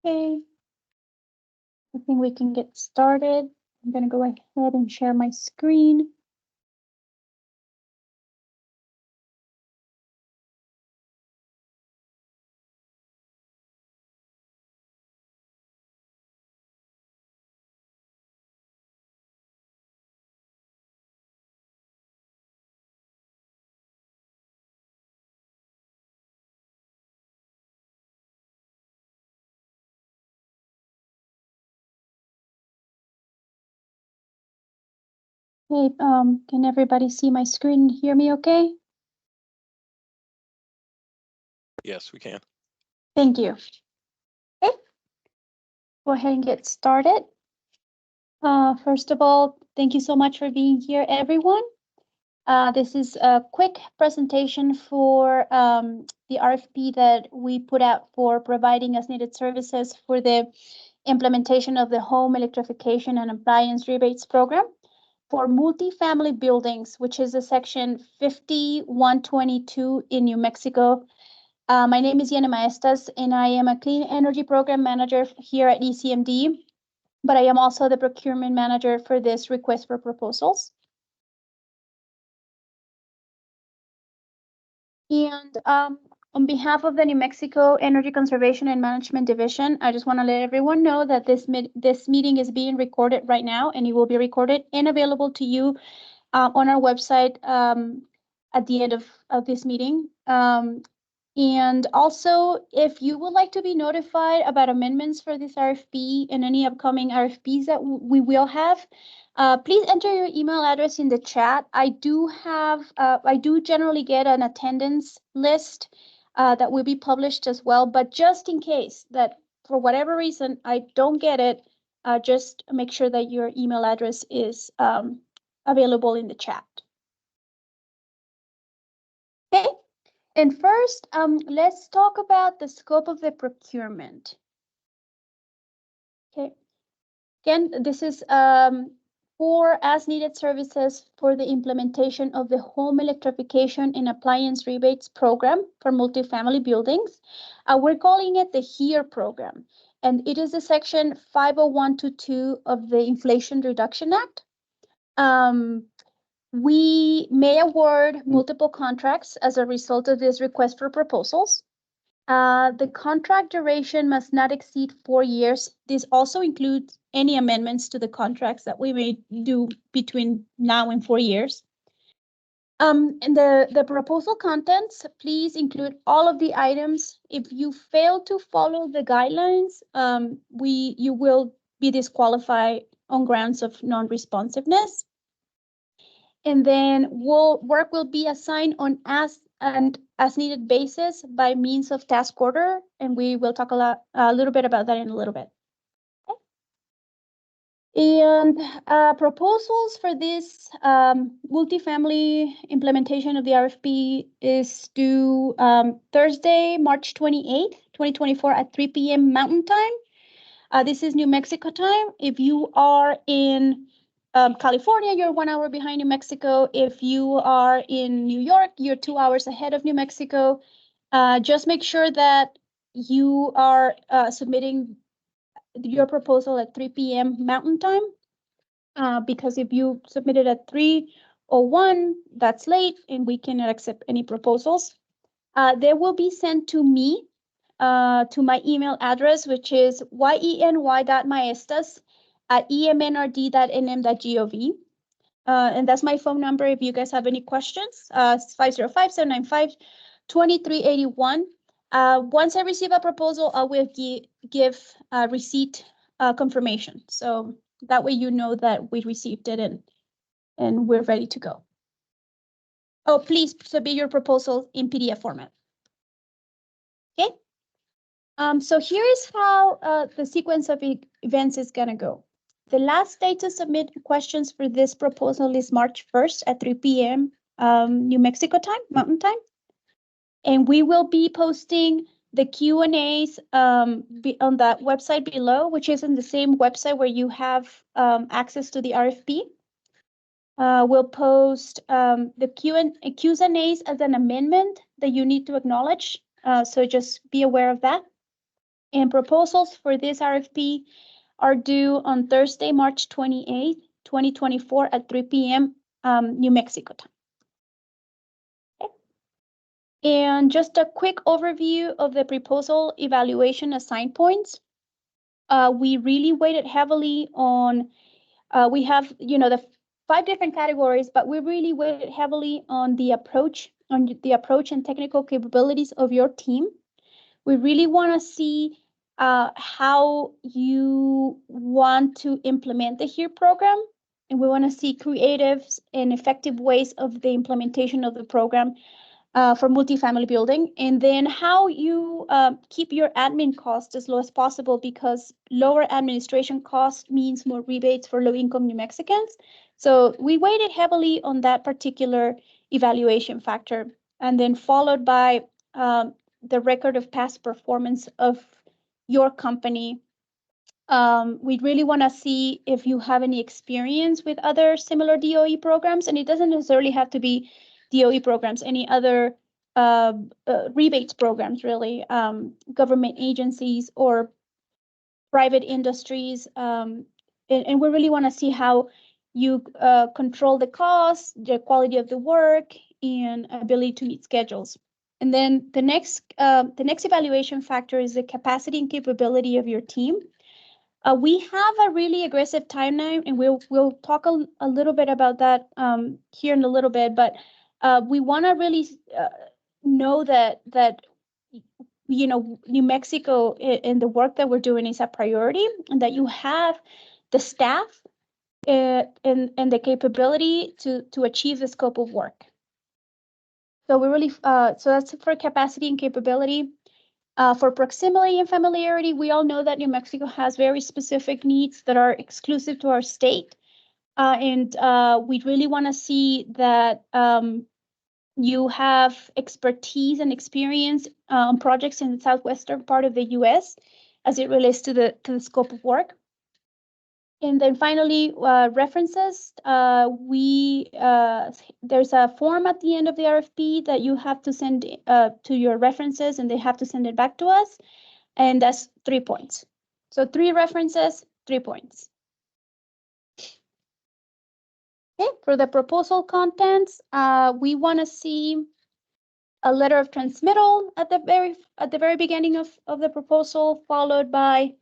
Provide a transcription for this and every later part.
Okay, I think we can get started. I'm going to go ahead and share my screen. Okay, can everybody see my screen and hear me okay? Yes, we can. Thank you. Okay, go ahead and get started. First of all, thank you so much for being here, everyone. This is a quick presentation for the RFP that we put out for providing as needed services for the implementation of the home electrification and appliance rebates program for multifamily buildings, which is a section 5122 in New Mexico. My name is Yana Maestas, and I am a clean energy program manager here at ECMD, but I am also the procurement manager for this request for proposals. And on behalf of the New Mexico Energy Conservation and Management Division, I just want to let everyone know that this meeting is being recorded right now, and it will be recorded and available to you on our website at the end of this meeting. And also, if you would like to be notified about amendments for this RFP and any upcoming RFPs that we will have, please enter your email address in the chat. I do generally get an attendance list that will be published as well, but just in case that for whatever reason I don't get it, just make sure that your email address is available in the chat. Okay. And first, let's talk about the scope of the procurement. Okay. Again, this is for as-needed services for the implementation of the home electrification and appliance rebates program for multifamily buildings. We're calling it the HERE program, and it is a section 50122 of the Inflation Reduction Act. We may award multiple contracts as a result of this request for proposals. The contract duration must not exceed 4 years. This also includes any amendments to the contracts that we may do between now and 4 years. And the proposal contents, please include all of the items. If you fail to follow the guidelines, you will be disqualified on grounds of non-responsiveness. And then work will be assigned on as needed basis by means of task order, and we will talk a little bit about that in a little bit. Okay. And proposals for this multifamily implementation of the RFP is due Thursday, March 28th, 2024 at 3 p.m. Mountain Time. This is New Mexico time. If you are in California, you're 1 hour behind New Mexico. If you are in New York, you're 2 hours ahead of New Mexico. Just make sure that you are submitting your proposal at 3 p.m. Mountain Time, because if you submit it at 3:01, that's late, and we cannot accept any proposals. They will be sent to me, to my email address, which is yeny.maestas@emnrd.nm.gov. And that's my phone number if you guys have any questions. 505-795-2381. Once I receive a proposal, I will give a receipt confirmation. So that way you know that we received it and we're ready to go. Oh, please submit your proposal in PDF format. Okay. So here is how the sequence of events is gonna go. The last day to submit questions for this proposal is March 1st at 3 p.m. New Mexico time, Mountain Time. And we will be posting the Q&As on that website below, which is in the same website where you have access to the RFP. We'll post the Q&As as an amendment that you need to acknowledge. So just be aware of that. And proposals for this RFP are due on Thursday, March 28th, 2024 at 3 p.m. New Mexico time. Okay. And just a quick overview of the proposal evaluation assigned points. We really weighted heavily on, we have, the 5 different categories, but we really weighted heavily on the approach and technical capabilities of your team. We really want to see how you want to implement the HERE program, and we want to see creative and effective ways of the implementation of the program for multifamily building, and then how you keep your admin costs as low as possible, because lower administration cost means more rebates for low-income New Mexicans. So we weighted heavily on that particular evaluation factor, and then followed by the record of past performance of your company. We really want to see if you have any experience with other similar DOE programs, and it doesn't necessarily have to be DOE programs, any other rebates programs, really, government agencies or private industries. And we really want to see how you control the cost, the quality of the work, and ability to meet schedules. And then the next evaluation factor is the capacity and capability of your team. We have a really aggressive timeline, and we'll talk a little bit about that here in a little bit. But we want to really know that New Mexico and the work that we're doing is a priority, and that you have the staff and the capability to achieve the scope of work. So we really so that's for capacity and capability. For proximity and familiarity, we all know that New Mexico has very specific needs that are exclusive to our state. And we really want to see that you have expertise and experience on projects in the southwestern part of the U.S. as it relates to the scope of work. And then finally, references. There's a form at the end of the RFP that you have to send to your references, and they have to send it back to us. And that's 3 points. So 3 references, 3 points. Okay, for the proposal contents, we want to see a letter of transmittal at the very beginning of the proposal, followed by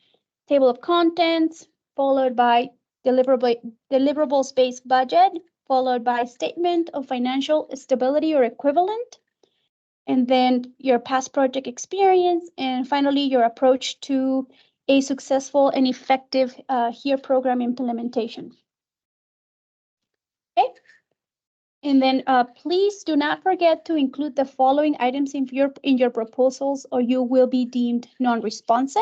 table of contents, followed by deliverables-based budget, followed by statement of financial stability or equivalent, and then your past project experience, and finally your approach to a successful and effective HERE program implementation. Okay. And then please do not forget to include the following items in your proposals, or you will be deemed non-responsive.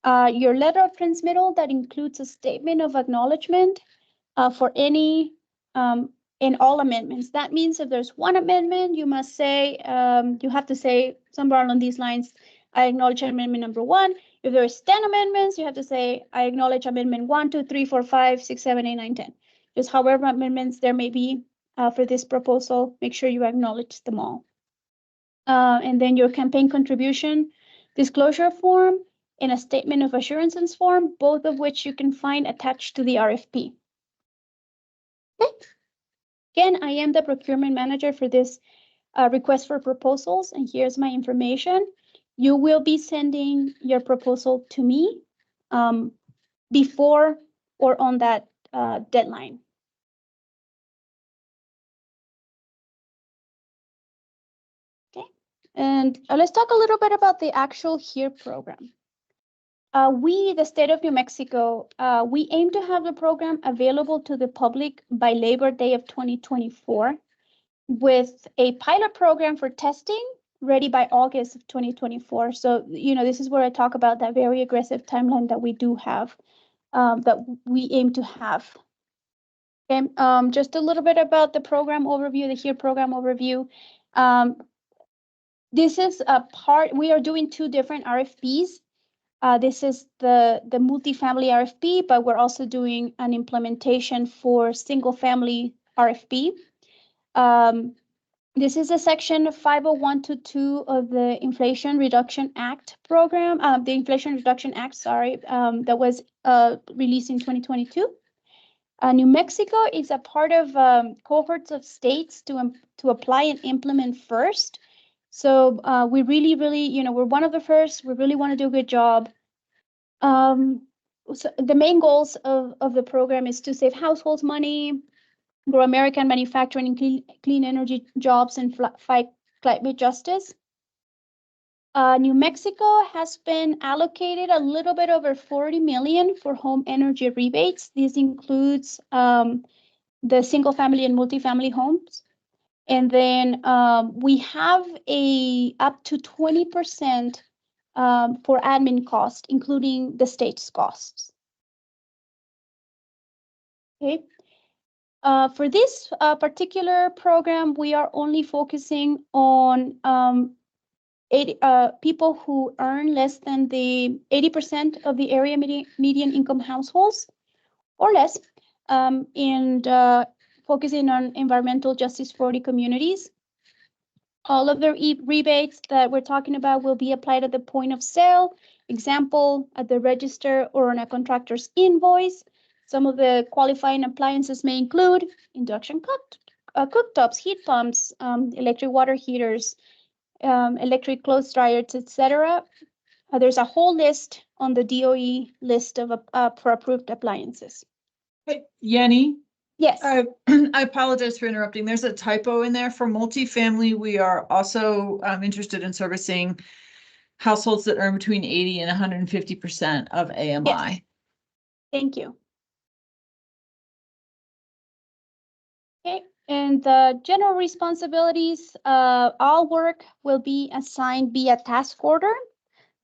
Your letter of transmittal that includes a statement of acknowledgement for any and all amendments. That means if there's one amendment, you must say, you have to say somewhere along these lines, I acknowledge amendment number 1. If there's 10 amendments, you have to say, I acknowledge amendment 1, 2, 3, 4, 5, 6, 7, 8, 9, 10. Just however amendments there may be for this proposal, make sure you acknowledge them all. And then your campaign contribution disclosure form and a statement of assurances form, both of which you can find attached to the RFP. Okay. Again, I am the procurement manager for this request for proposals, and here's my information. You will be sending your proposal to me before or on that deadline. Okay, and let's talk a little bit about the actual HERE program. We, the state of New Mexico, we aim to have the program available to the public by Labor Day of 2024, with a pilot program for testing ready by August of 2024. So, this is where I talk about that very aggressive timeline that we do have, that we aim to have. Okay, just a little bit about the program overview, the HERE program overview. This is a part, we are doing 2 different RFPs. This is the multifamily RFP, but we're also doing an implementation for single family RFP. This is a section 50122 of the Inflation Reduction Act program, the Inflation Reduction Act, sorry, that was released in 2022. New Mexico is a part of cohorts of states to apply and implement first. So we really, we're one of the first. We really want to do a good job. So the main goals of the program is to save households money, grow American manufacturing and clean energy jobs, and fight climate justice. New Mexico has been allocated a little bit over 40 million for home energy rebates. This includes the single family and multifamily homes. And then we have up to 20% for admin cost, including the state's costs. Okay. For this particular program, we are only focusing on people who earn less than the 80% of the area median income households or less, and focusing on environmental justice for the communities. All of the rebates that we're talking about will be applied at the point of sale, example, at the register or on a contractor's invoice. Some of the qualifying appliances may include induction cooktops, heat pumps, electric water heaters, electric clothes dryers, etc. There's a whole list on the DOE list of for approved appliances. Hey, Yenny. Yes. I apologize for interrupting. There's a typo in there. For multifamily, we are also interested in servicing households that earn between 80 and 150% of AMI. Yes. Thank you. Okay, and the general responsibilities, all work will be assigned via task order.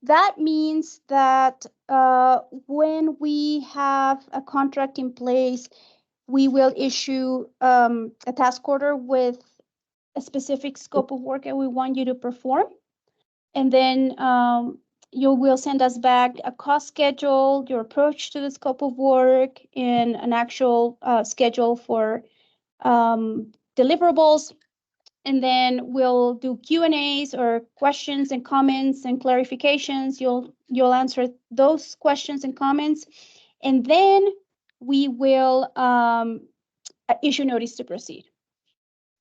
That means that when we have a contract in place, we will issue a task order with a specific scope of work that we want you to perform. And then you will send us back a cost schedule, your approach to the scope of work, and an actual schedule for deliverables. And then we'll do Q&As or questions and comments and clarifications. You'll answer those questions and comments. And then we will issue notice to proceed.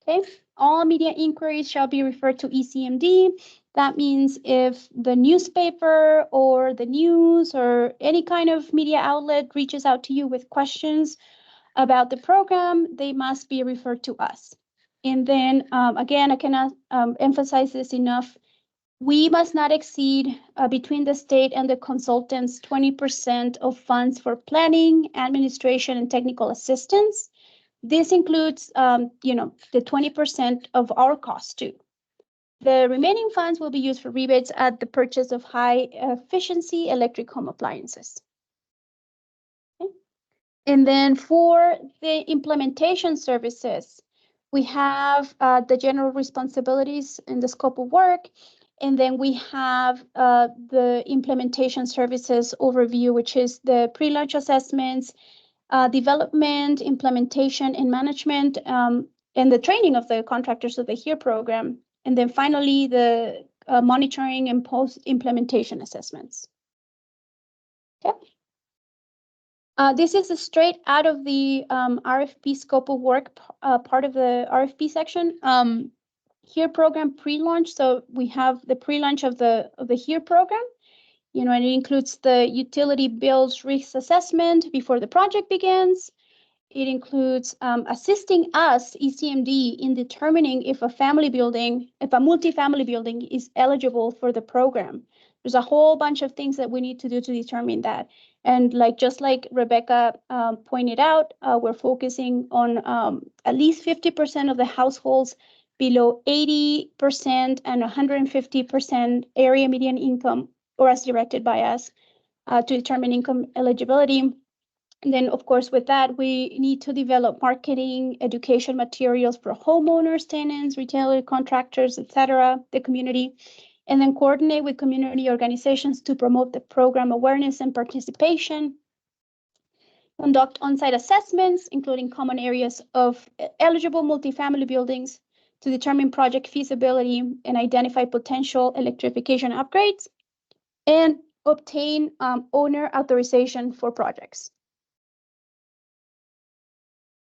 Okay, all media inquiries shall be referred to ECMD. That means if the newspaper or the news or any kind of media outlet reaches out to you with questions about the program, they must be referred to us. And then again, I cannot emphasize this enough. We must not exceed between the state and the consultants 20% of funds for planning, administration, and technical assistance. This includes, the 20% of our cost too. The remaining funds will be used for rebates at the purchase of high efficiency electric home appliances. Okay. And then for the implementation services, we have the general responsibilities in the scope of work. And then we have the implementation services overview, which is the pre-launch assessments, development, implementation, and management, and the training of the contractors of the HERE program. And then finally, the monitoring and post-implementation assessments. Okay. This is straight out of the RFP scope of work, part of the RFP section. HERE program pre-launch. So we have the pre-launch of the HERE program. And it includes the utility bills risk assessment before the project begins. It includes assisting us, ECMD, in determining if a multifamily building is eligible for the program. There's a whole bunch of things that we need to do to determine that. And just like Rebecca pointed out, we're focusing on at least 50% of the households below 80% and 150% area median income, or as directed by us, to determine income eligibility. And then, of course, with that, we need to develop marketing, education materials for homeowners, tenants, retailer, contractors, etc., the community, and then coordinate with community organizations to promote the program awareness and participation. Conduct on-site assessments, including common areas of eligible multifamily buildings, to determine project feasibility and identify potential electrification upgrades, and obtain owner authorization for projects.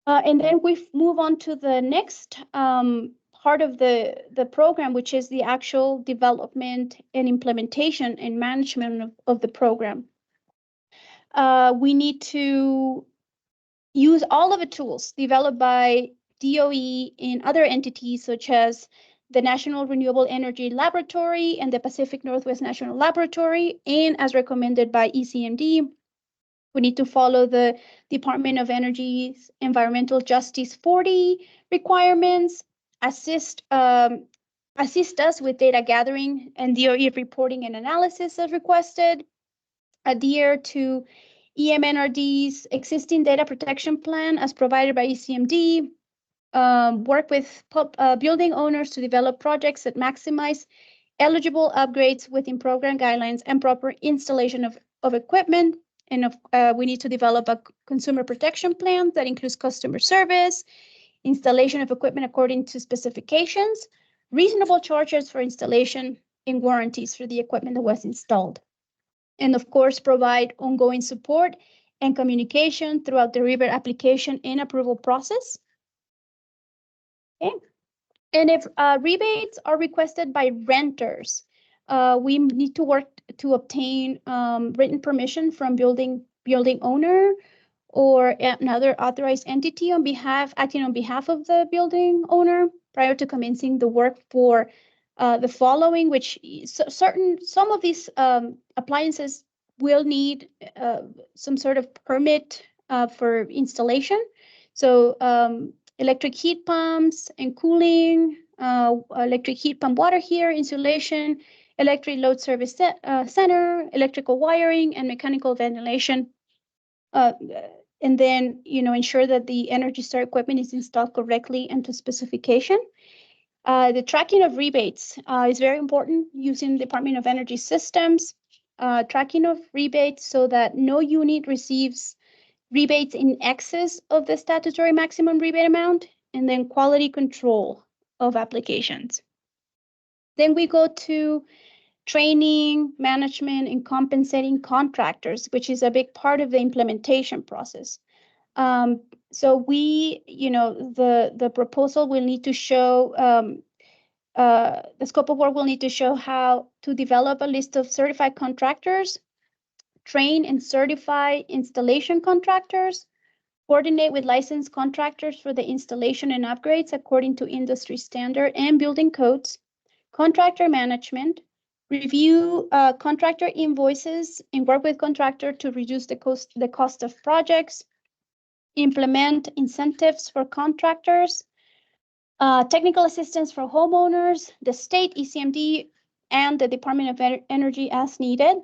And then we move on to the next part of the program, which is the actual development and implementation and management of the program. We need to use all of the tools developed by DOE and other entities such as the National Renewable Energy Laboratory and the Pacific Northwest National Laboratory, and as recommended by ECMD. We need to follow the Department of Energy's Environmental Justice 40 requirements, assist us with data gathering and DOE reporting and analysis as requested, adhere to EMNRD's existing data protection plan as provided by ECMD, work with building owners to develop projects that maximize eligible upgrades within program guidelines and proper installation of equipment. And we need to develop a consumer protection plan that includes customer service, installation of equipment according to specifications, reasonable charges for installation, and warranties for the equipment that was installed. And of course, provide ongoing support and communication throughout the rebate application and approval process. Okay. And if rebates are requested by renters, we need to work to obtain written permission from building owner or another authorized entity acting on behalf of the building owner prior to commencing the work for the following, which some of these appliances will need some sort of permit for installation. So electric heat pumps and cooling, electric heat pump water heater, insulation, electric load service center, electrical wiring, and mechanical ventilation. And then, ensure that the Energy Star equipment is installed correctly and to specification. The tracking of rebates is very important using Department of Energy systems. Tracking of rebates so that no unit receives rebates in excess of the statutory maximum rebate amount, and then quality control of applications. Then we go to training, management, and compensating contractors, which is a big part of the implementation process. So we, the proposal will need to show, the scope of work will need to show how to develop a list of certified contractors, train and certify installation contractors, coordinate with licensed contractors for the installation and upgrades according to industry standard and building codes, contractor management, review contractor invoices and work with contractor to reduce the cost of projects, implement incentives for contractors, technical assistance for homeowners, the state, ECMD, and the Department of Energy as needed,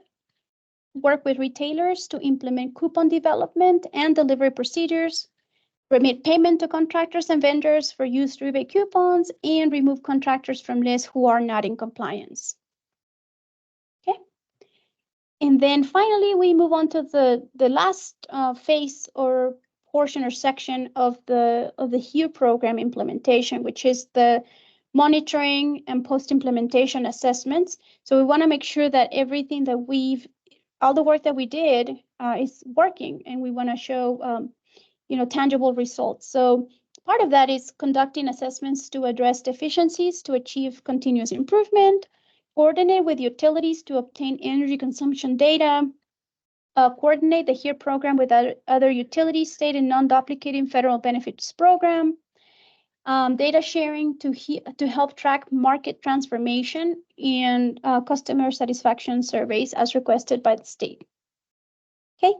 work with retailers to implement coupon development and delivery procedures, remit payment to contractors and vendors for used rebate coupons, and remove contractors from lists who are not in compliance. Okay. And then finally, we move on to the last phase or portion or section of the HUE program implementation, which is the monitoring and post-implementation assessments. So we want to make sure that everything that all the work that we did is working, and we want to show, tangible results. So part of that is conducting assessments to address deficiencies to achieve continuous improvement, coordinate with utilities to obtain energy consumption data, coordinate the HERE program with other utilities, state and non-duplicating federal benefits program, data sharing to help track market transformation, and customer satisfaction surveys as requested by the state. Okay,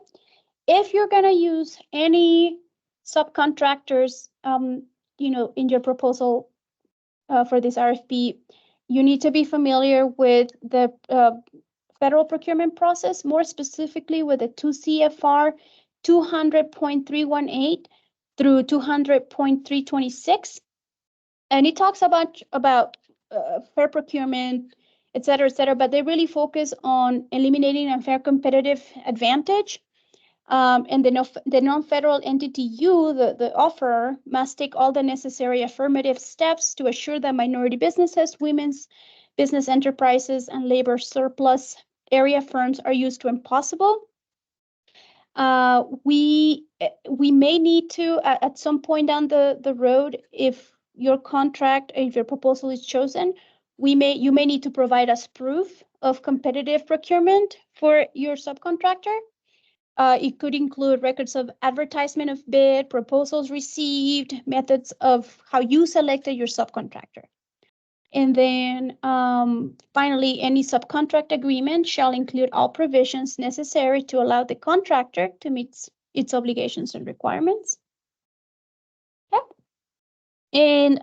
if you're gonna use any subcontractors, in your proposal for this RFP, you need to be familiar with the federal procurement process, more specifically with the 2 CFR 200.318 through 200.326. And it talks about fair procurement, et cetera, but they really focus on eliminating unfair competitive advantage. And the non-federal entity the offerer, must take all the necessary affirmative steps to assure that minority businesses, women's business enterprises, and labor surplus area firms are used when possible. We may need to, at some point down the road, if your proposal is chosen, you may need to provide us proof of competitive procurement for your subcontractor. It could include records of advertisement of bid, proposals received, methods of how you selected your subcontractor. And then finally, any subcontract agreement shall include all provisions necessary to allow the contractor to meet its obligations and requirements. Yep. And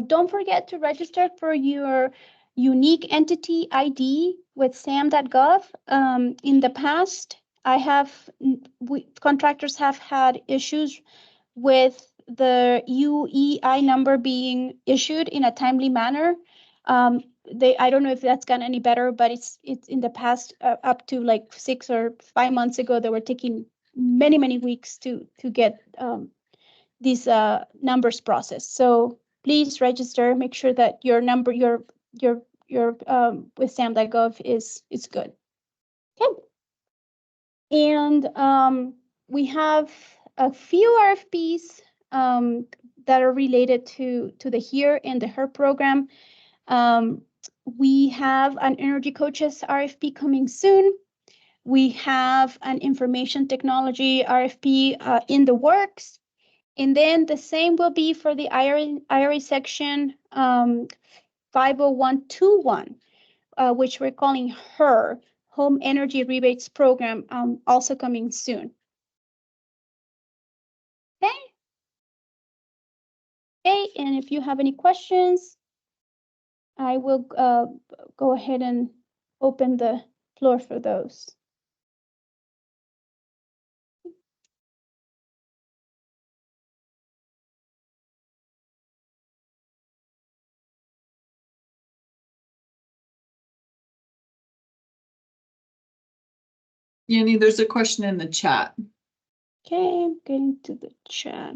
don't forget to register for your unique entity ID with sam.gov. In the past, contractors have had issues with the UEI number being issued in a timely manner. I don't know if that's gotten any better, but it's in the past, up to like 6 or 5 months ago, they were taking many weeks to get these numbers processed. So please register. Make sure that your number, your with sam.gov is good. Okay. And we have a few RFPs that are related to the HERE and the HER program. We have an Energy Coaches RFP coming soon. We have an Information Technology RFP in the works. And then the same will be for the IRA section 50121, which we're calling HER, Home Energy Rebates Program, also coming soon. Okay. Okay, and if you have any questions, I will go ahead and open the floor for those. Yanni, there's a question in the chat. Okay, I'm getting to the chat.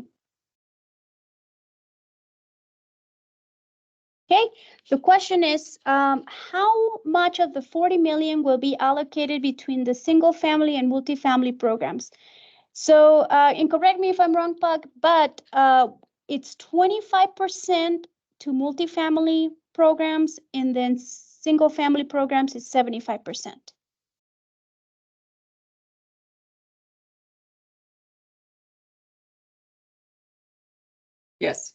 Okay, the question is, how much of the 40 million will be allocated between the single family and multifamily programs? So, and correct me if I'm wrong, Puck, but it's 25% to multifamily programs, and then single family programs is 75%. Yes.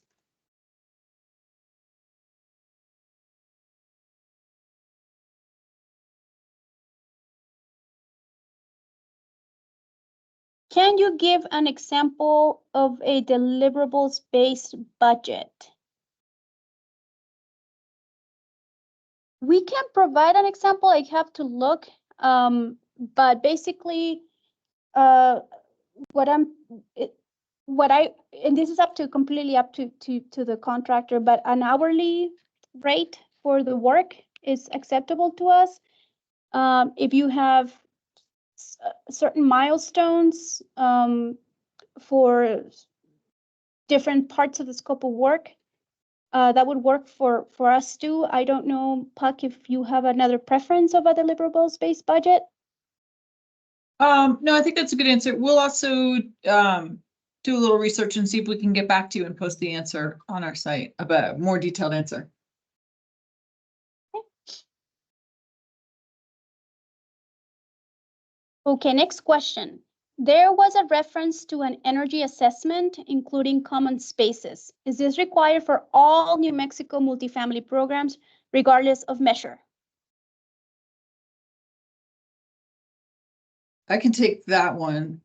Can you give an example of a deliverables-based budget? We can provide an example. I have to look, but basically, and this is completely up to the contractor, but an hourly rate for the work is acceptable to us. If you have certain milestones for different parts of the scope of work, that would work for us too. I don't know, Puck, if you have another preference of a deliverables-based budget. No, I think that's a good answer. We'll also do a little research and see if we can get back to you and post the answer on our site, about a more detailed answer. Okay, next question. There was a reference to an energy assessment, including common spaces. Is this required for all New Mexico multifamily programs, regardless of measure? I can take that one.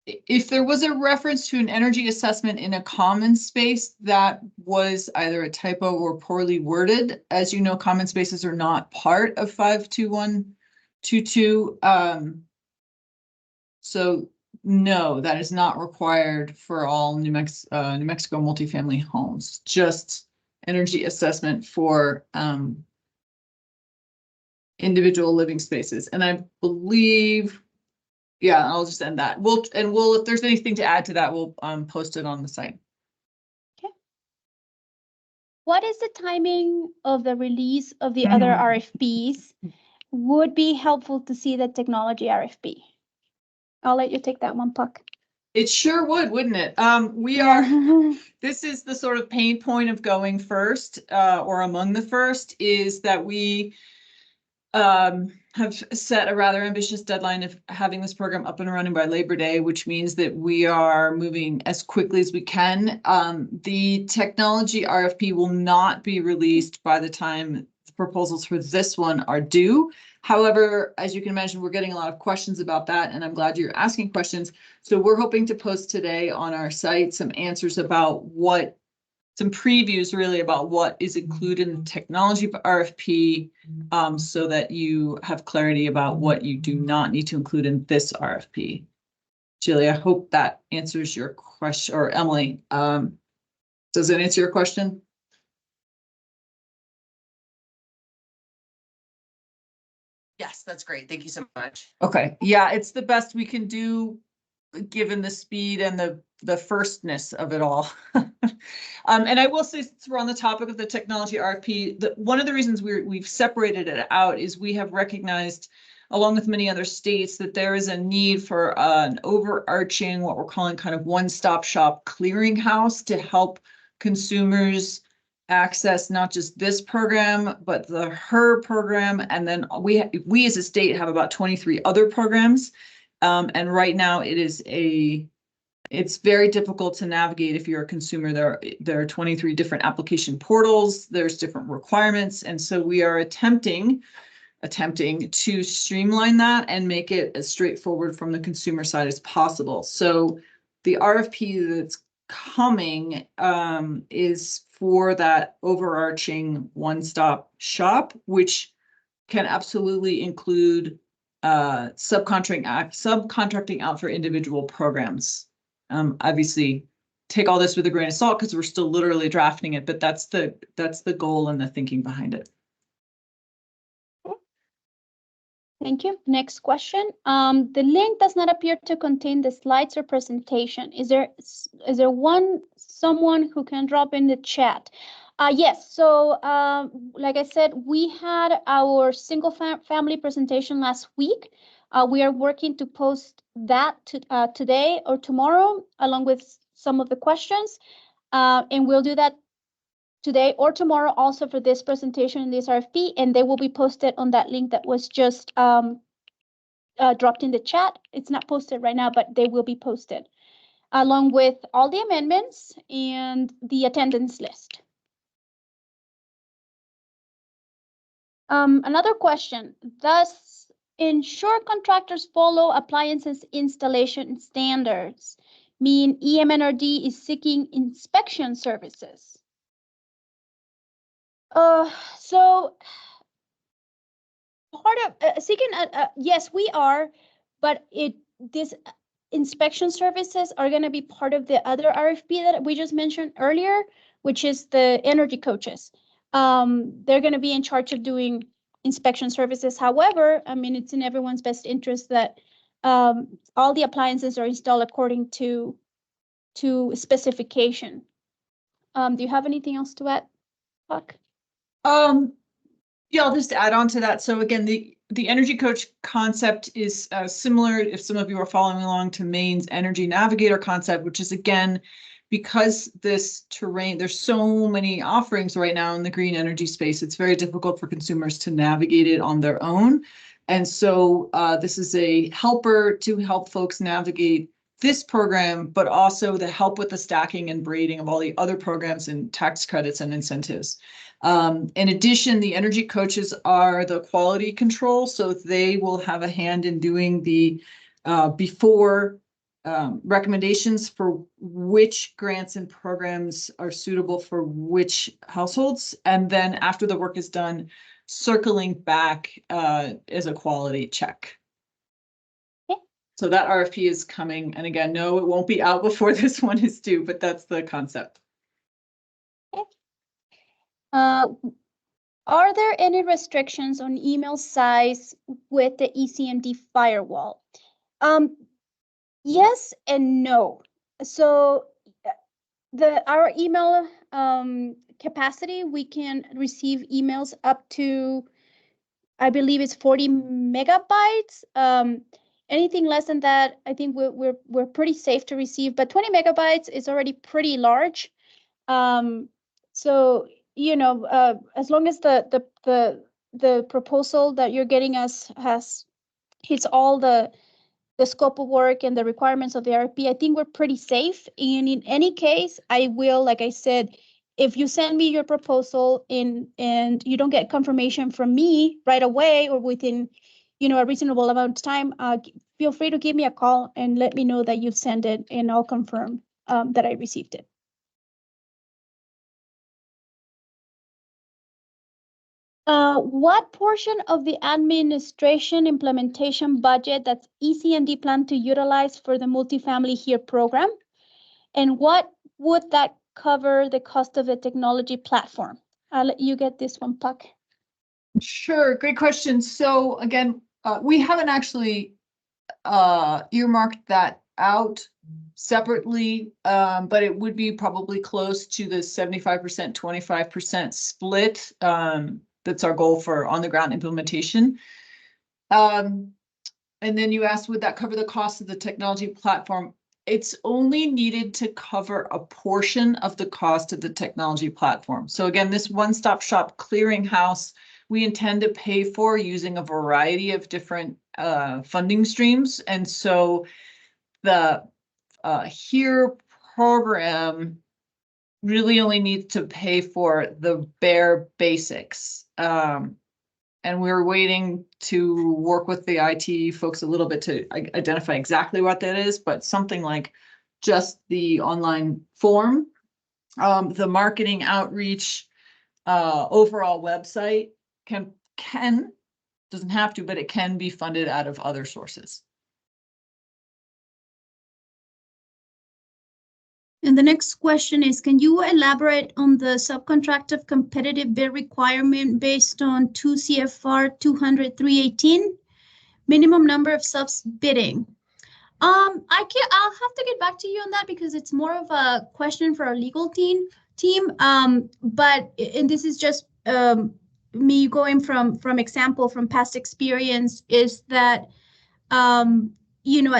If there was a reference to an energy assessment in a common space, that was either a typo or poorly worded. As you know, common spaces are not part of 52122. So no, that is not required for all New Mexico multifamily homes, just energy assessment for individual living spaces. And I believe Yeah, I'll just end that. We'll, if there's anything to add to that, we'll post it on the site. What is the timing of the release of the other RFPs? Would be helpful to see the technology RFP. I'll let you take that one, Puck. It sure would, wouldn't it? This is the sort of pain point of going first, or among the first, is that we have set a rather ambitious deadline of having this program up and running by Labor Day, which means that we are moving as quickly as we can. The technology RFP will not be released by the time the proposals for this one are due. However, as you can imagine, we're getting a lot of questions about that, and I'm glad you're asking questions. So we're hoping to post today on our site some answers about some previews really about what is included in the technology RFP, so that you have clarity about what you do not need to include in this RFP. Julie, I hope that answers your question, or Emily, does it answer your question? Yes, that's great. Thank you so much. Okay, yeah, it's the best we can do given the speed and the firstness of it all. And I will say, since we're on the topic of the technology RFP, one of the reasons we've separated it out is we have recognized, along with many other states, that there is a need for an overarching, what we're calling kind of one-stop shop clearinghouse to help consumers access not just this program, but the HER program. And then we as a state have about 23 other programs. And right now it's very difficult to navigate if you're a consumer. There are 23 different application portals. There's different requirements. And so we are attempting to streamline that and make it as straightforward from the consumer side as possible. So the RFP that's coming is for that overarching one-stop shop, which can absolutely include subcontracting out for individual programs. Obviously, take all this with a grain of salt because we're still literally drafting it, but that's the goal and the thinking behind it. Thank you. Next question. The link does not appear to contain the slides or presentation. Is there someone who can drop in the chat? Yes. So, like I said, we had our single family presentation last week. We are working to post that today or tomorrow, along with some of the questions, and we'll do that today or tomorrow also for this presentation in this RFP, and they will be posted on that link that was just dropped in the chat. It's not posted right now, but they will be posted along with all the amendments and the attendance list. Another question, does ensure contractors follow appliances installation standards mean EMNRD is seeking inspection services? So part of seeking, yes, we are, but this inspection services are going to be part of the other RFP that we just mentioned earlier, which is the energy coaches. They're going to be in charge of doing inspection services. However, I mean, it's in everyone's best interest that all the appliances are installed according to specification. Do you have anything else to add, Puck? Yeah, I'll just add on to that. So again, the energy coach concept is similar, if some of you are following along, to Maine's energy navigator concept, which is, again, because this terrain, there's so many offerings right now in the green energy space, it's very difficult for consumers to navigate it on their own. And so this is a helper to help folks navigate this program, but also to help with the stacking and braiding of all the other programs and tax credits and incentives. In addition, the energy coaches are the quality control, so they will have a hand in doing the before recommendations for which grants and programs are suitable for which households. And then after the work is done, circling back as a quality check. So that RFP is coming. And again, no, it won't be out before this one is due, but that's the concept. Are there any restrictions on email size with the ECMD firewall? Yes and no. So our email capacity, we can receive emails up to, I believe it's 40 megabytes. Anything less than that, I think we're pretty safe to receive, but 20 megabytes is already pretty large. So, you know, as long as the proposal that you're getting us hits all the scope of work and the requirements of the RFP, I think we're pretty safe. And in any case, I will, like I said, if you send me your proposal and you don't get confirmation from me right away or within, you know, a reasonable amount of time, feel free to give me a call and let me know that you've sent it, and I'll confirm that I received it. What portion of the administration implementation budget that's ECMD plan to utilize for the multifamily here program? And what would that cover the cost of the technology platform? I'll let you get this one, Puck. Sure, great question. So again, we haven't actually earmarked that out separately, but it would be probably close to the 75%, 25% split. That's our goal for on the ground implementation. And then you asked, would that cover the cost of the technology platform? It's only needed to cover a portion of the cost of the technology platform. So again, this one-stop shop clearinghouse, we intend to pay for using a variety of different funding streams. And so the HERE program really only needs to pay for the bare basics. And we're waiting to work with the IT folks a little bit to identify exactly what that is, but something like just the online form, the marketing outreach, overall website can, doesn't have to, but it can be funded out of other sources. And the next question is, can you elaborate on the subcontractor competitive bid requirement based on 2 CFR 200-318, minimum number of subs bidding? I'll have to get back to you on that because it's more of a question for our legal team. But this is just me going from example from past experience is that you know,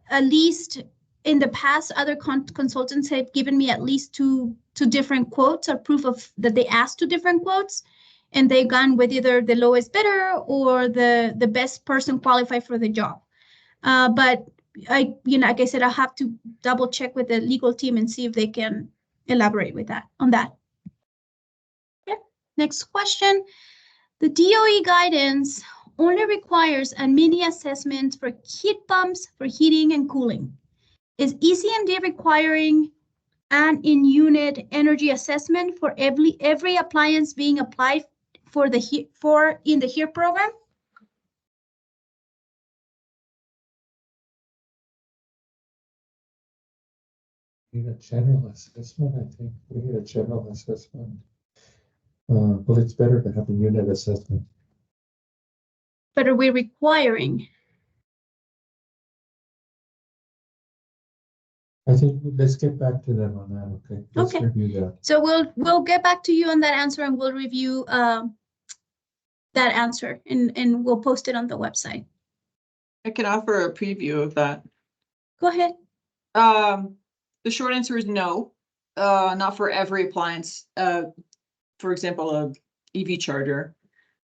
at least in the past, other consultants have given me at least two different quotes or proof of that they asked 2 different quotes, and they've gone with either the lowest bidder or the best person qualified for the job. But you know, like I said, I'll have to double check with the legal team and see if they can elaborate with that on that. Yeah. Next question. The DOE guidance only requires a mini assessment for heat pumps for heating and cooling. Is ECMD requiring an in-unit energy assessment for every appliance being applied for in the HERE program? We need a general assessment, I think. We need a general assessment. But it's better to have a unit assessment. But are we requiring? I think let's get back to them on that, okay? Let's Okay. review that. So we'll get back to you on that answer, and we'll review that answer, and we'll post it on the website. I can offer a preview of that. Go ahead. The short answer is no, not for every appliance. For example, a EV charger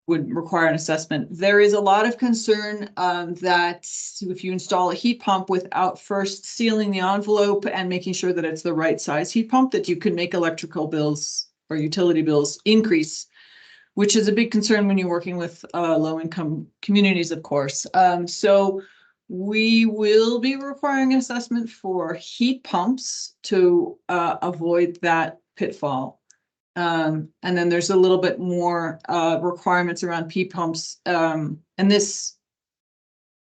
would require an assessment. There is a lot of concern that if you install a heat pump without first sealing the envelope and making sure that it's the right size heat pump, that you can make electrical bills or utility bills increase, which is a big concern when you're working with low-income communities, of course. So we will be requiring an assessment for heat pumps to avoid that pitfall. And then there's a little bit more requirements around P pumps. And this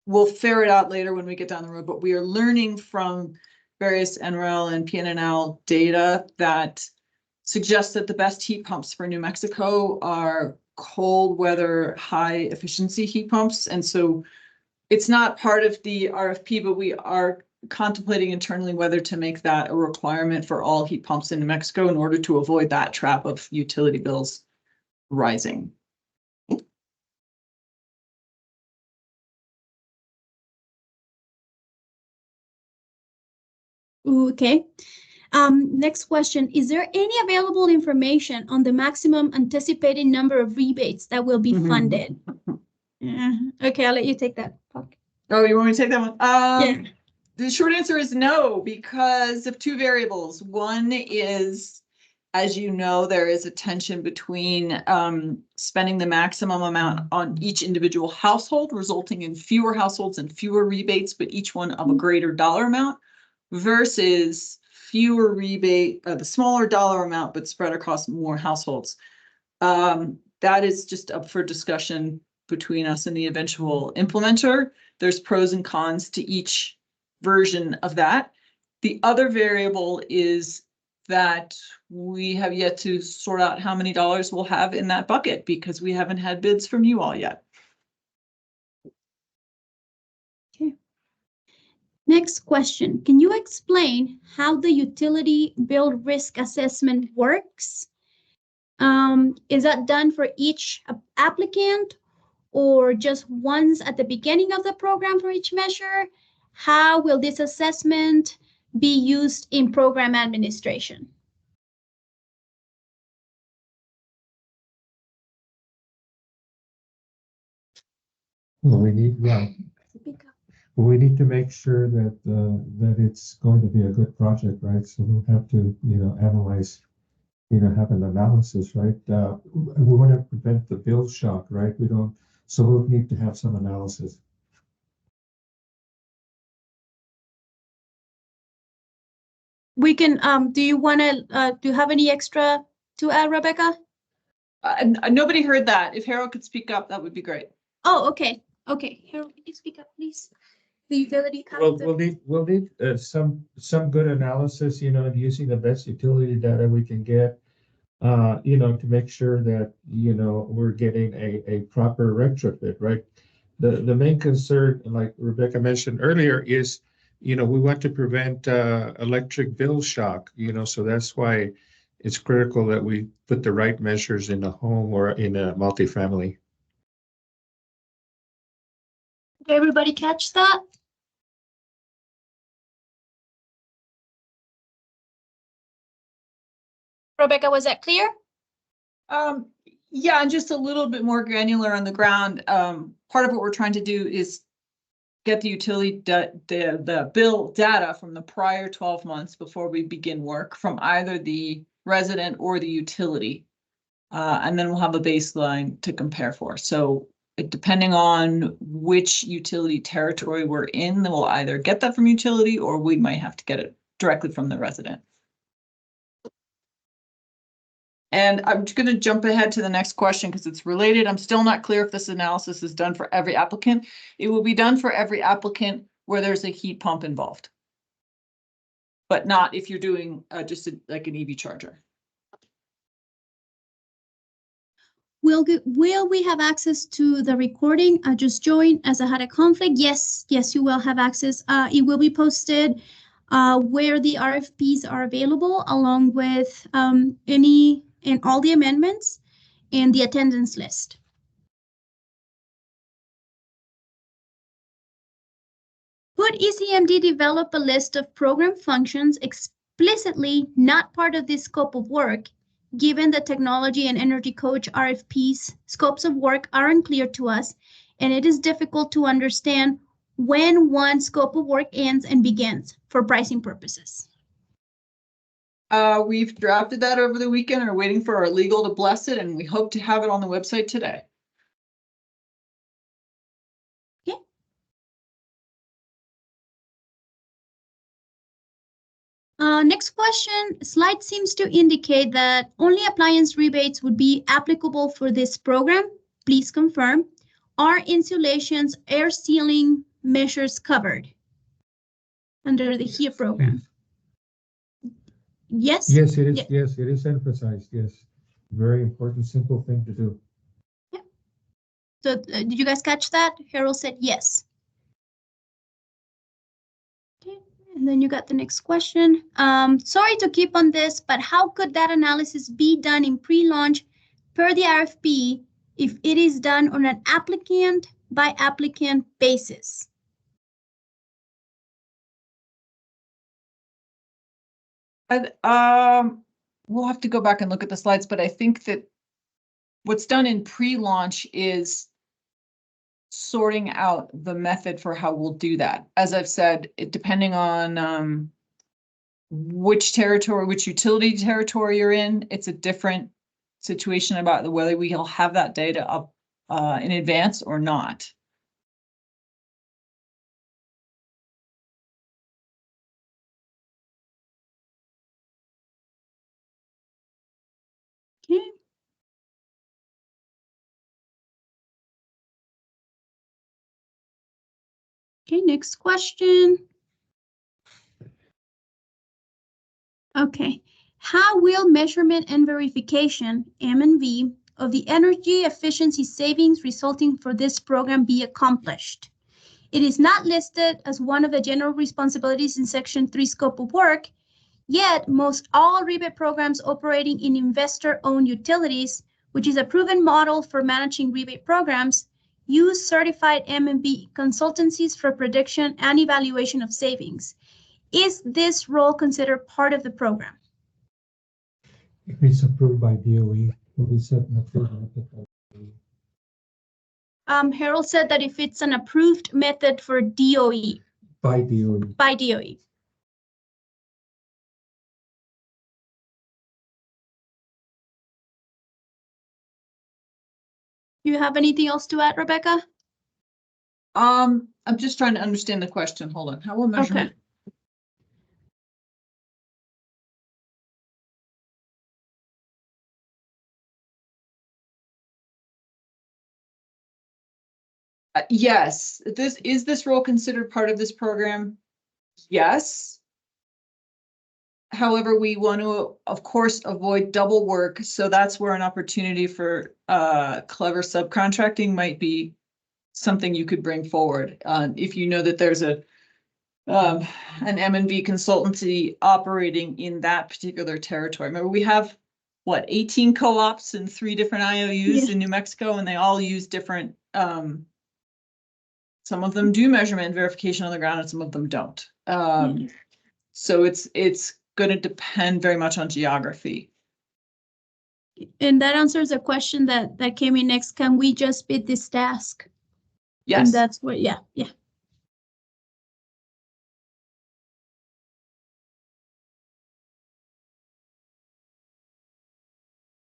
we'll ferret out later when we get down the road, but we are learning from various NREL and PNNL data that suggests that the best heat pumps for New Mexico are cold weather, high efficiency heat pumps. And so It's not part of the RFP, but we are contemplating internally whether to make that a requirement for all heat pumps in New Mexico in order to avoid that trap of utility bills rising. Okay. Next question. Is there any available information on the maximum anticipated number of rebates that will be funded? Okay, I'll let you take that. Oh, you want me to take that one? Yeah. The short answer is no, because of two variables. One is, as you know, there is a tension between spending the maximum amount on each individual household, resulting in fewer households and fewer rebates, but each one of a greater dollar amount, versus fewer rebate, the smaller dollar amount, but spread across more households. That is just up for discussion between us and the eventual implementer. There's pros and cons to each version of that. The other variable is that we have yet to sort out how many dollars we'll have in that bucket because we haven't had bids from you all yet. Okay. Next question. Can you explain how the utility bill risk assessment works? Is that done for each applicant or just once at the beginning of the program for each measure? How will this assessment be used in program administration? Well, we need, we need to make sure that that it's going to be a good project, right? So we'll have to, analyze, have an analysis, right? We want to prevent the bill shock, right? So we'll need to have some analysis. We can, do you want to, do you have any extra to add, Rebecca? Nobody heard that. If Harold could speak up, that would be great. Oh, okay. Okay. Harold, can you speak up, please? The utility. Well, we'll need some good analysis, using the best utility data we can get, to make sure that, we're getting a proper retrofit, right? The main concern, like Rebecca mentioned earlier, is, we want to prevent electric bill shock, so that's why it's critical that we put the right measures in a home or in a multifamily. Did everybody catch that? Rebecca, was that clear? Yeah, and just a little bit more granular on the ground. Part of what we're trying to do is get the utility the bill data from the prior 12 months before we begin work from either the resident or the utility. And then we'll have a baseline to compare for. So depending on which utility territory we're in, then we'll either get that from utility or we might have to get it directly from the resident. And I'm just going to jump ahead to the next question because it's related. I'm still not clear if this analysis is done for every applicant. It will be done for every applicant where there's a heat pump involved, but not if you're doing just like an EV charger. Will we have access to the recording? I just joined as I had a conflict. Yes, you will have access. It will be posted where the RFPs are available, along with any and all the amendments and the attendance list. Could ECMD develop a list of program functions explicitly not part of this scope of work, given the technology and energy coach RFPs scopes of work are unclear to us, and it is difficult to understand when one scope of work ends and begins for pricing purposes? We've drafted that over the weekend and are waiting for our legal to bless it, and we hope to have it on the website today. Okay. Next question. Slide seems to indicate that only appliance rebates would be applicable for this program. Please confirm. Are insulation's air sealing measures covered under the HERE program? Yes? Yes, it is. Yeah. Yes, it is emphasized. Yes. Very important, simple thing to do. Yeah. So did you guys catch that? Harold said yes. And then you got the next question. Sorry to keep on this, but how could that analysis be done in pre-launch per the RFP if it is done on an applicant by applicant basis? We'll have to go back and look at the slides, but I think that what's done in pre-launch is sorting out the method for how we'll do that. As I've said, depending on which territory, which utility territory you're in, it's a different situation about whether we'll have that data up in advance or not. Okay. Okay, next question. Okay, how will measurement and verification, M&V, of the energy efficiency savings resulting for this program be accomplished? It is not listed as one of the general responsibilities in Section 3 scope of work, yet most all rebate programs operating in investor-owned utilities, which is a proven model for managing rebate programs, use certified M&V consultancies for prediction and evaluation of savings. Is this role considered part of the program? If it's approved by DOE, will be set and approved by DOE. Harold said that if it's an approved method for DOE. By DOE. By DOE. Do you have anything else to add, Rebecca? I'm just trying to understand the question. Hold on. How will measurement? Okay. Yes, is this role considered part of this program? Yes. However, we want to, of course, avoid double work. So that's where an opportunity for clever subcontracting might be something you could bring forward. If you know that there's an M&V consultancy operating in that particular territory. Remember, we have, what, 18 co-ops and 3 different IOUs Yeah. in New Mexico, and they all use different, some of them do measurement and verification on the ground and some of them don't. So it's going to depend very much on geography. And that answers a question that came in next. Can we just bid this task? Yes. And that's what, yeah.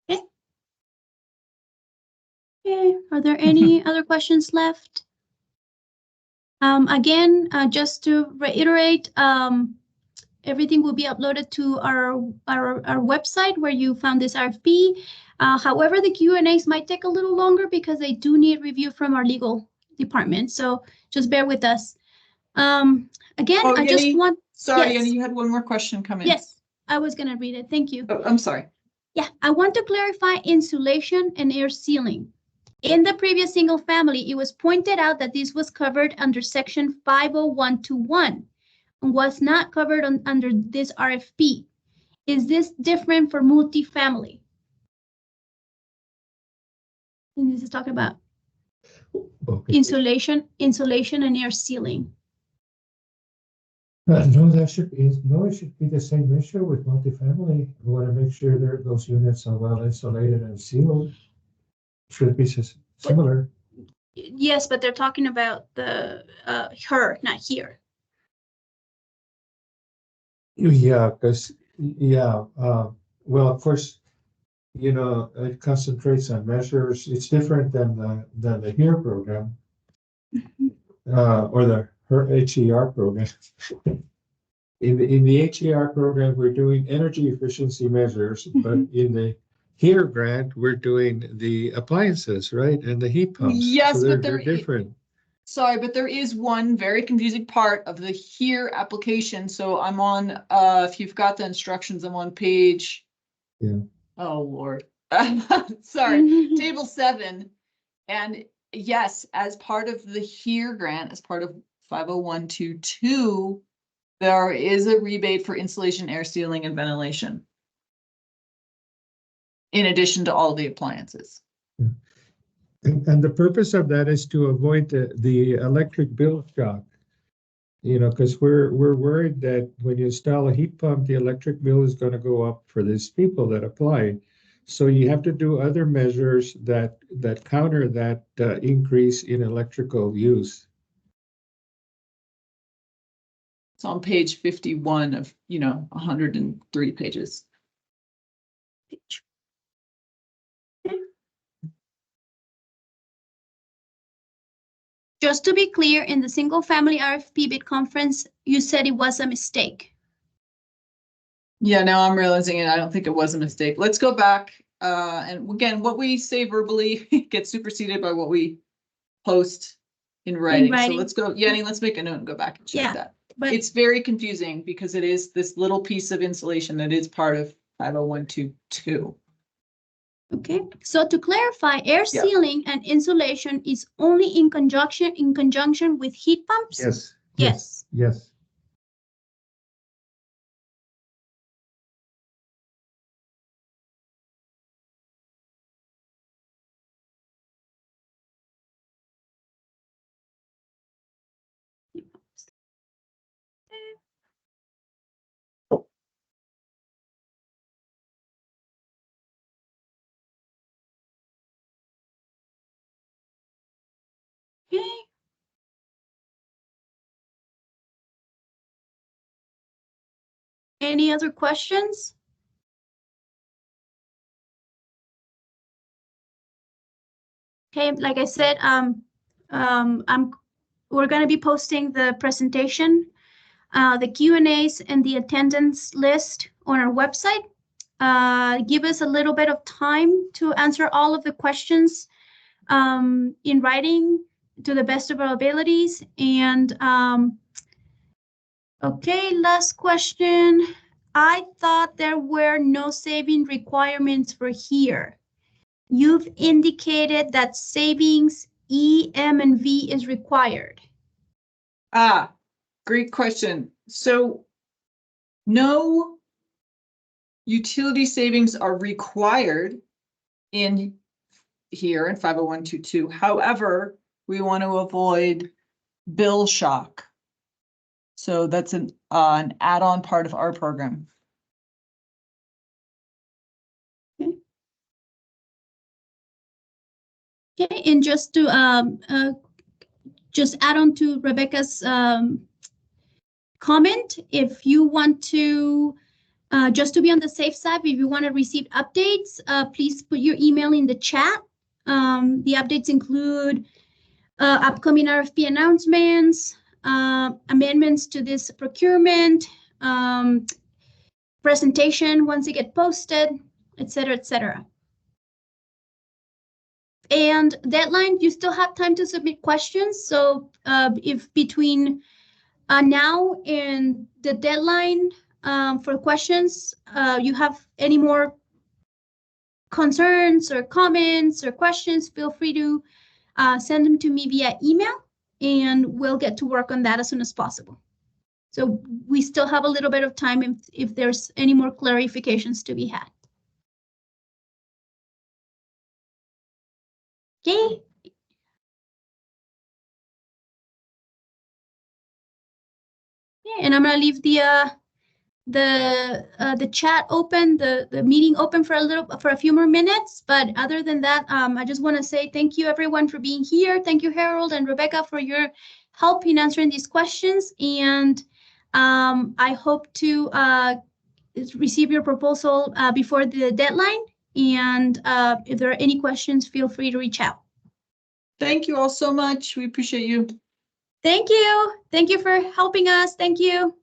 Okay. Okay, are there any other questions left? Again, just to reiterate, everything will be uploaded to our website where you found this RFP. However, the Q&As might take a little longer because they do need review from our legal department. So just bear with us. Again, Oh, I just Yenny, want. Sorry, Yes. Yenny, you had one more question come in. Yes, I was going to read it. Thank you. Oh, I'm sorry. Yeah, I want to clarify insulation and air sealing. In the previous single family, it was pointed out that this was covered under section 50121 and was not covered under this RFP. Is this different for multifamily? And this is talking about insulation and air sealing. No, it should be the same issue with multifamily. We want to make sure those units are well insulated and sealed. Should be similar. Yes, but they're talking about the her, not here. Yeah, because well, of course, it concentrates on measures. It's different than the HERE program, or the HER program. In the HER program, we're doing energy efficiency measures, but in the HERE grant, we're doing the appliances, right, and the heat pumps. Yes, so but they're different. Sorry, but there is one very confusing part of the HERE application. So I'm on, if you've got the instructions, I'm on page. Yeah. Oh, Lord. Sorry, table 7. And yes, as part of the HERE grant, as part of 50122, there is a rebate for insulation, air sealing, and ventilation. In addition to all the appliances. And the purpose of that is to avoid the electric bill shock. You know, because we're worried that when you install a heat pump, the electric bill is going to go up for these people that apply. So you have to do other measures that counter that increase in electrical use. It's on page 51 of, 103 pages. Just to be clear, in the single family RFP bid conference, you said it was a mistake. Yeah, now I'm realizing it. I don't think it was a mistake. Let's go back. And again, what we say verbally gets superseded by what we post in writing. So let's go, Yanni, let's make a note and go back and check that. But It's very confusing because it is this little piece of insulation that is part of 50122. okay, so to clarify, air Yeah. sealing and insulation is only in conjunction with heat pumps? Yes. Yes. Yes. Okay. Any other questions? Okay, like I said, we're going to be posting the presentation, the Q&As, and the attendance list on our website. Give us a little bit of time to answer all of the questions in writing to the best of our abilities. And okay, last question. I thought there were no saving requirements for here. You've indicated that savings E, M, and V is required. Ah, great question. So no utility savings are required in here in 50122. However, we want to avoid bill shock. So that's an add-on part of our program. Okay, and just to just add on to Rebecca's comment, if you want to, just to be on the safe side, if you want to receive updates, please put your email in the chat. The updates include upcoming RFP announcements, amendments to this procurement, presentation once it get posted, etc., etc. And deadline, you still have time to submit questions. So if between now and the deadline for questions, you have any more concerns or comments or questions, feel free to send them to me via email, and we'll get to work on that as soon as possible. So we still have a little bit of time if there's any more clarifications to be had. Okay. Yeah, and I'm gonna leave the chat open, the meeting open for a few more minutes. But other than that, I just want to say thank you everyone for being here. Thank you, Harold and Rebecca, for your help in answering these questions. And I hope to receive your proposal before the deadline. And if there are any questions, feel free to reach out. Thank you all so much. We appreciate you. Thank you. Thank you for helping us. Thank you.